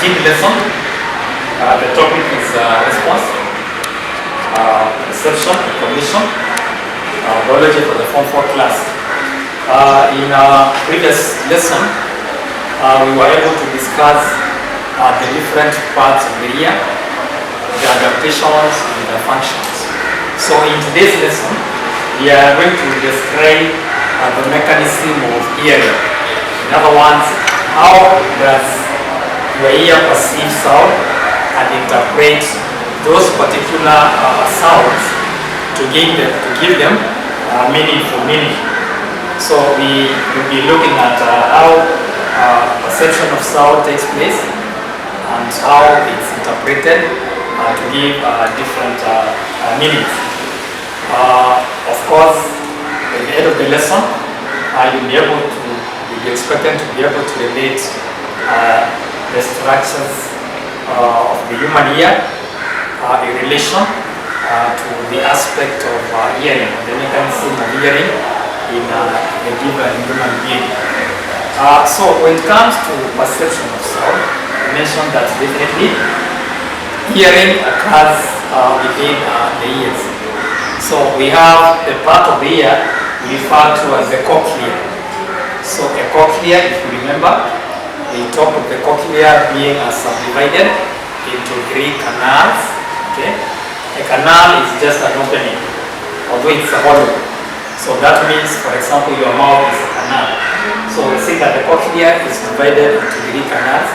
13th lesson. The topic is response, reception, recognition, biology for the Form 4 class. In our previous lesson, we were able to discuss the different parts of the ear, the adaptations and the functions. So in today's lesson, we are going to describe the mechanism of hearing. In other words, how does your ear perceive sound and interpret those particular sounds to give them meaningful meaning. So we will be looking at how perception of sound takes place and how it's interpreted to give different meanings. Of course, at the end of the lesson, you'll be expected to be able to relate the structures of the human ear in relation to the aspect of hearing, the mechanism of hearing in a given human being. So when it comes to perception of sound, I mentioned that definitely hearing occurs within the ears. So we have the part of the ear we refer to as the cochlea. So a cochlea, if you remember, we talk of the cochlea being subdivided into 3 canals. Okay, a canal is just an opening, although it's a hollow. So that means, for example, your mouth is a canal. So we see that the cochlea is divided into 3 canals,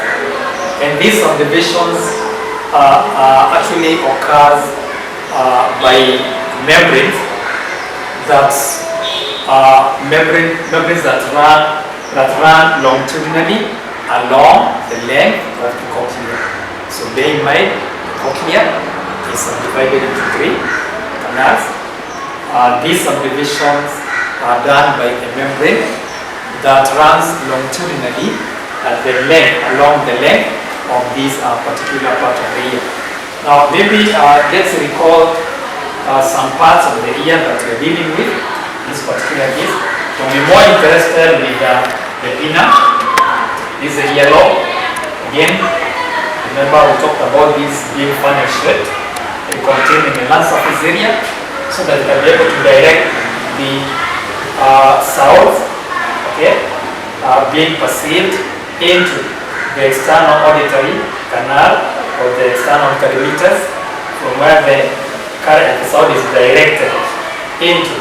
and these subdivisions actually occurs by membranes that run longitudinally along the length of the cochlea. So bear in mind, the cochlea is subdivided into 3 canals. These subdivisions are done by a membrane that runs longitudinally along the length of this particular part of the ear. Now maybe let's recall some parts of the ear that we're dealing with this particular case. So we're more interested with the pinna. This is a yellow. Again, remember we talked about this being funnel shaped and containing a lung surface area, so that you can be able to direct the sounds, okay, being perceived into the external auditory canal or the external auditory meters, from where the sound is directed into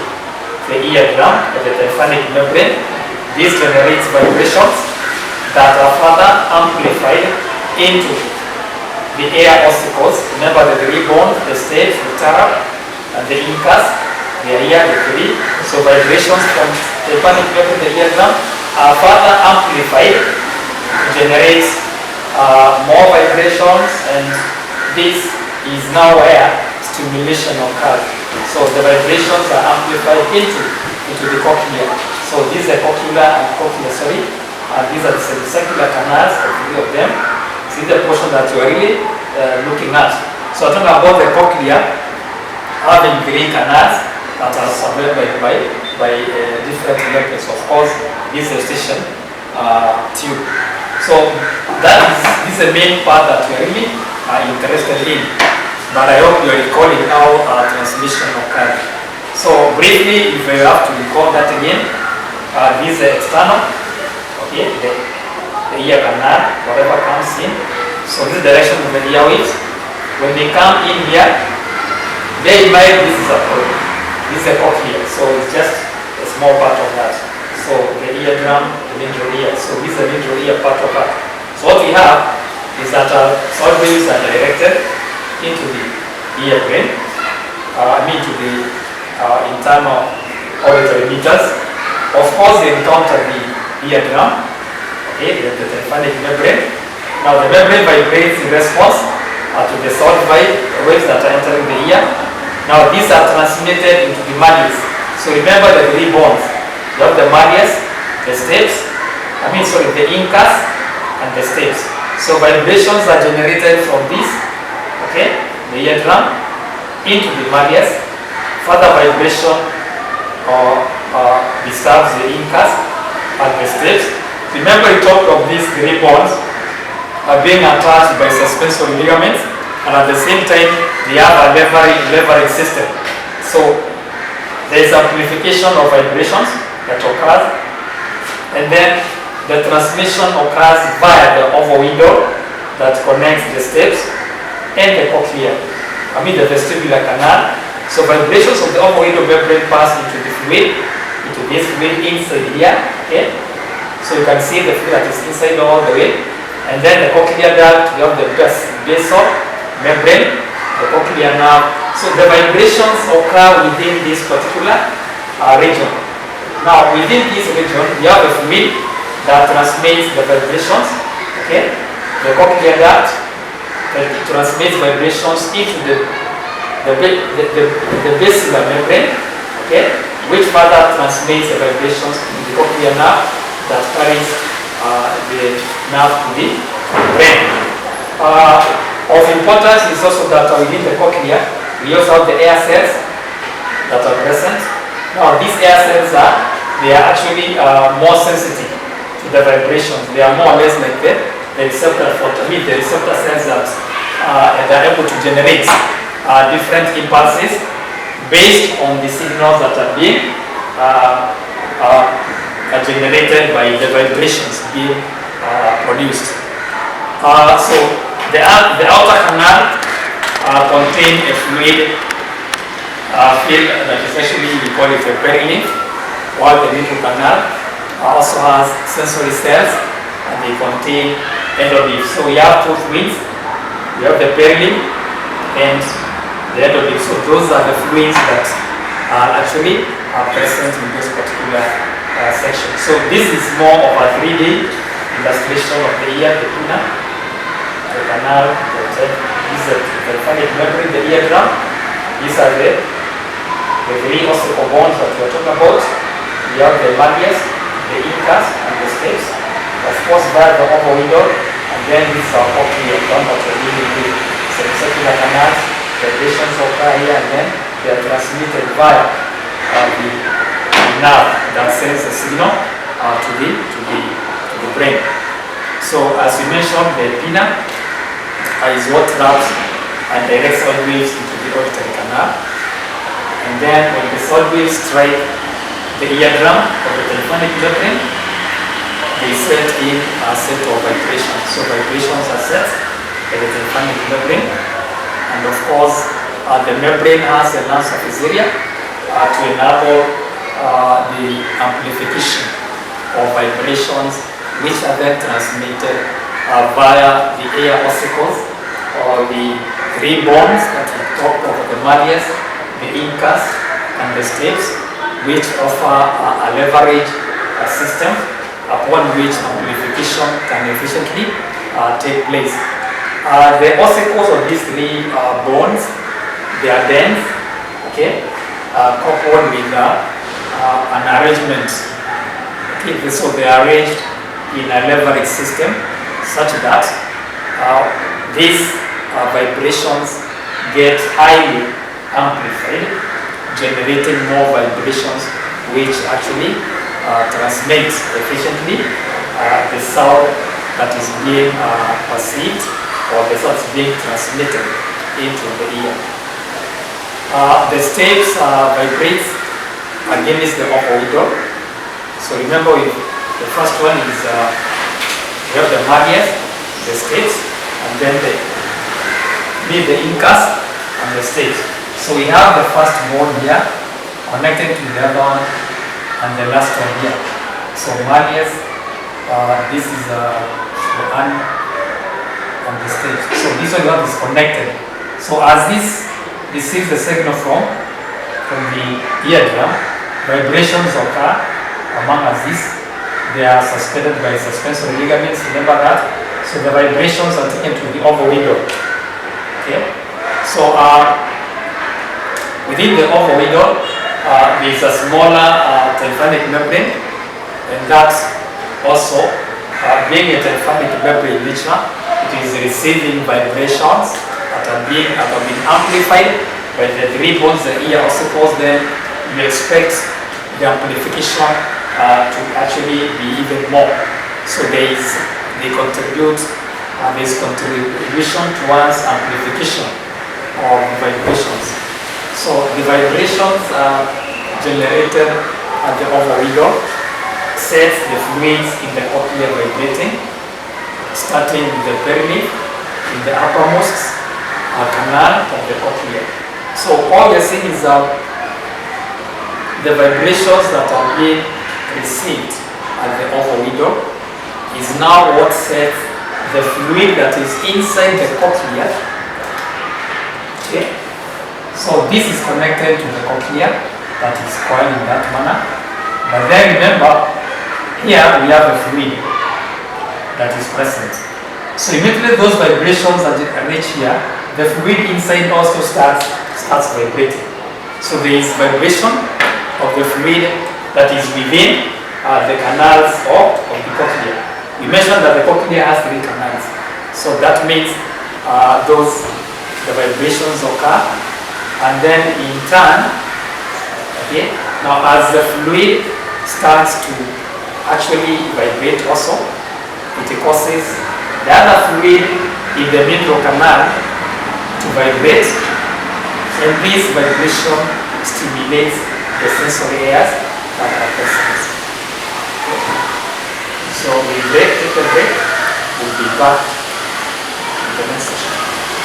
the eardrum or the tympanic membrane. This generates vibrations that are further amplified into the air ossicles. Remember the 3 bones, the stapes, the tara, and the incus, the ear, the 3. So vibrations from the tympanic membrane, the eardrum, are further amplified to generate more vibrations, and this is now where stimulation occurs. So the vibrations are amplified into the cochlea. So these are cochlea and cochlea, these are the semicircular canals, the 3 of them. See the portion that you are really looking at. So I'm talking about the cochlea having 3 canals that are surrounded by different electrodes. Of course, this is a station tube. So this is the main part that we are really interested in. But I hope you are recalling how transmission occurs. So briefly, if you have to recall that again, this is external, okay, the ear canal, whatever comes in. So this is the direction of the earwaves. When they come in here, bear in mind this is a problem. This is a cochlea, so it's just a small part of that. So the eardrum, the middle ear. So this is the middle ear part of that. So what we have is that sound waves are directed into the ear brain, to the internal auditory meters. Of course, they encounter the eardrum, okay, the tympanic membrane. Now the membrane vibrates in response to the sound waves that are entering the ear. Now these are transmitted into the malleus. So remember the 3 bones. You have the malleus, the stapes, the incus and the stapes. So vibrations are generated from this, okay, the eardrum into the malleus. Further vibration disturbs the incus and the stapes. Remember we talked of these 3 bones are being attached by suspensory ligaments, and at the same time they have a leverage system. So there is amplification of vibrations that occurs, and then the transmission occurs via the ovoidal that connects the stapes and the cochlea, the vestibular canal. So vibrations of the ovoidal membrane pass into the fluid, into this fluid inside here, okay? So you can see the fluid that is inside all the way. And then the cochlear duct, you have the basal membrane, the cochlear nerve. So the vibrations occur within this particular region. Now within this region, you have a fluid that transmits the vibrations, okay? The cochlear duct that transmits vibrations into the basilar membrane, okay, which further transmits the vibrations to the cochlear nerve that carries the nerve to the brain. Of importance is also that within the cochlea, we also have the air cells that are present. Now these air cells are actually more sensitive to the vibrations. They are more or less like the receptor cells that are able to generate different impulses based on the signals that are being generated by the vibrations being produced. So the outer canal contains a fluid field that is actually, we call it a perilymph, while the middle canal also has sensory cells and they contain endolymph. So we have two fluids. We have the perilymph and the endolymph. So those are the fluids that actually are present in this particular section. So this is more of a 3D illustration of the ear, the pinna, the canal, this is the tympanic membrane, the eardrum. These are the three ossicle bones that we are talking about. We have the malleus, the incus, and the stapes. Of course, via the ovoidal, and then this is our cochlea, the one that we're dealing with. So the circular canals, vibrations occur here, and then they are transmitted via the nerve that sends the signal to the brain. So as we mentioned, the pinna is what traps and directs sound waves into the auditory canal. And then when the sound waves strike the eardrum of the tympanic membrane, they set in a set of vibrations. So vibrations are set by the tympanic membrane. And of course, the membrane has a large surface area to enable the amplification of vibrations, which are then transmitted via the air ossicles or the three bones at the top of the malleus, the incus, and the stapes, which offer a leverage system upon which amplification can efficiently take place. The ossicles of these three bones, they are dense, okay, coupled with an arrangement. Okay, so they are arranged in a leverage system such that these vibrations get highly amplified, generating more vibrations, which actually transmit efficiently the sound that is being perceived, or the sound is being transmitted into the ear. The stapes vibrate against the ovoidal. So remember, the first one is we have the malleus, the stapes, and then the incus and the stapes. So we have the first bone here connected to the other one, and the last one here. So malleus, this is the arm and the stapes. So this one is connected. So as this receives the signal from the eardrum, vibrations occur among as this. They are suspended by suspensory ligaments, remember that. So the vibrations are taken to the ovoidal. Okay? So within the ovoidal, there is a smaller tympanic membrane, and that also, being a tympanic membrane nature, it is receiving vibrations that have been amplified by the three bones, the ear ossicles. Then you expect the amplification to actually be even more. So they contribute there's contribution towards amplification of the vibrations. So the vibrations are generated at the oviduct, sets the fluids in the cochlea vibrating, starting with the perineum in the uppermost canal of the cochlea. So all you're seeing is the vibrations that are being received at the oviduct is now what sets the fluid that is inside the cochlea. Okay. So this is connected to the cochlea that is coiled in that manner. But then remember, here we have a fluid that is present. So immediately those vibrations that reach here, the fluid inside also starts vibrating. So there is vibration of the fluid that is within the canals of the cochlea. We mentioned that the cochlea has 3 canals. So that means the vibrations occur, and then in turn, okay, now as the fluid starts to actually vibrate also, it causes the other fluid in the middle canal to vibrate, and this vibration stimulates the sensory areas that are present. Okay. So we break, take a break, we'll be back.